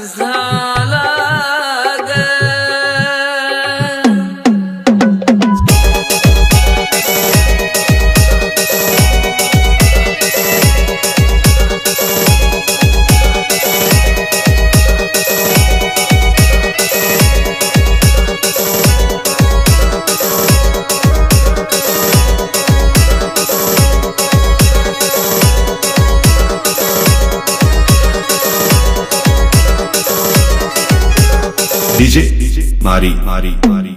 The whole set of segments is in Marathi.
झाला ग। डीजे मारी मारी मारी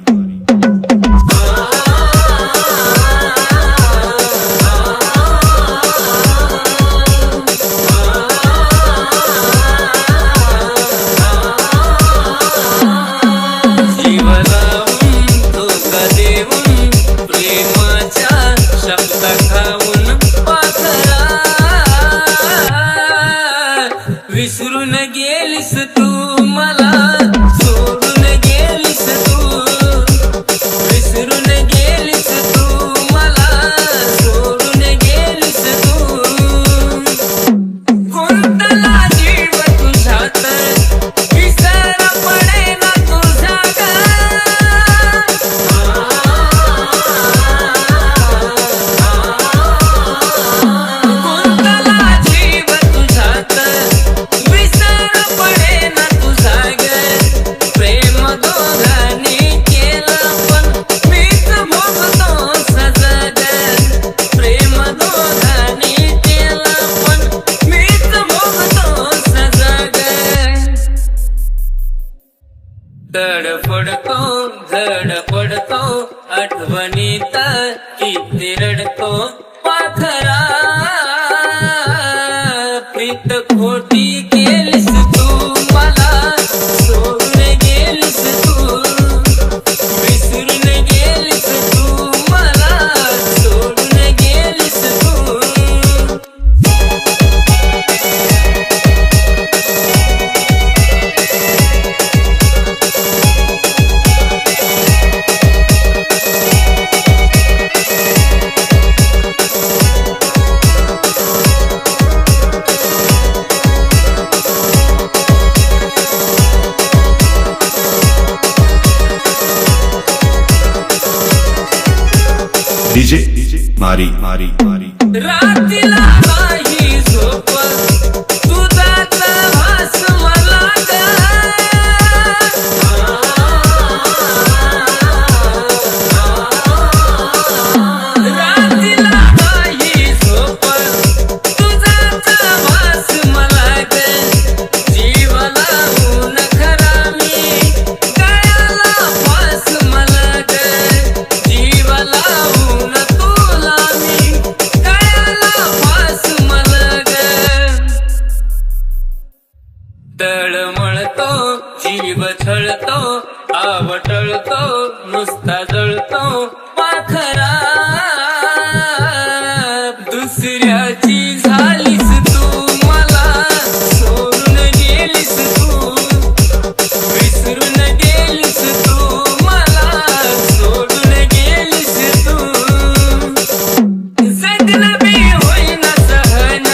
विसरून गेलीस तू मला, सोडून गेलीस तू, विसरून गेलीस तू मला, सोडून गेलीस तू। गुंतला जीव तुझ्यात, विसर पडेना तुझ्या ग। गुंतला जीव तुझ्यात, विसर पडेना तुझा ग। प्रेम दोघांनी केलं पण मीच भोगतो सजा ग। प्रेम दोघांनी केलं पण मीच भोगतो सजा ग। तडफडतो धडपडतो आठवणीत किती रडतो पाखरा। प्रीत खोटी केलीस तू मला, सोडून गेलीस तू, विसरून गेलीस तू मला, सोडून गेलीस तू। डीजे मारी मारी मारी रात्रीला नाही झोप, तुझाच भास मला ग। रात्रीला नाही झोप, तुझाच भास मला ग। जीव लावून खरा मी गळ्याला फास मला ग। जीव लावून तुला मी गळ्याला फास मला ग। तळमळतो जीव छळतो, आवटळतो नुसता जळतो पाखरा। दुसऱ्याची झालीस तू मला, सोडून गेलीस तू, विसरून गेलीस तू मला, सोडून गेलीस तू। जगन बी होईना सहन,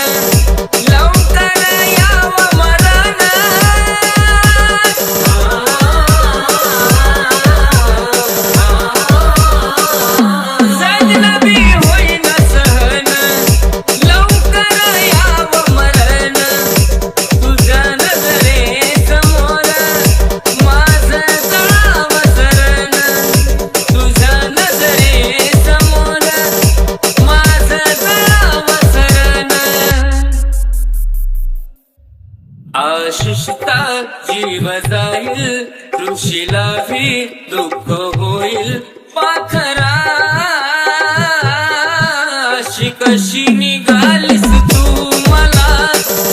लवकर यावं मरण। जगन बी होईना सहन, लवकर यावं मरण। तुझ्या नजरेसमोर माझं जावं शरण, तुझ्या नजरेसमोर माझं जावं शरण। आशिषता जीव जाईल, ऋषीला भी दुःख होईल पाखरा। अशी कशी निघालीस तू मला,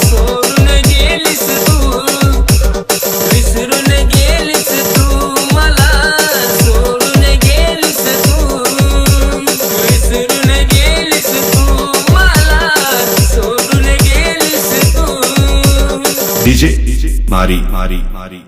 सोडून गेलीस तू, विसरून गेलीस तू मला, सोडून गेलीस तू, विसरून गेलीस तू मला, सोडून गेलीस तू। डीजे मारी मारी मारी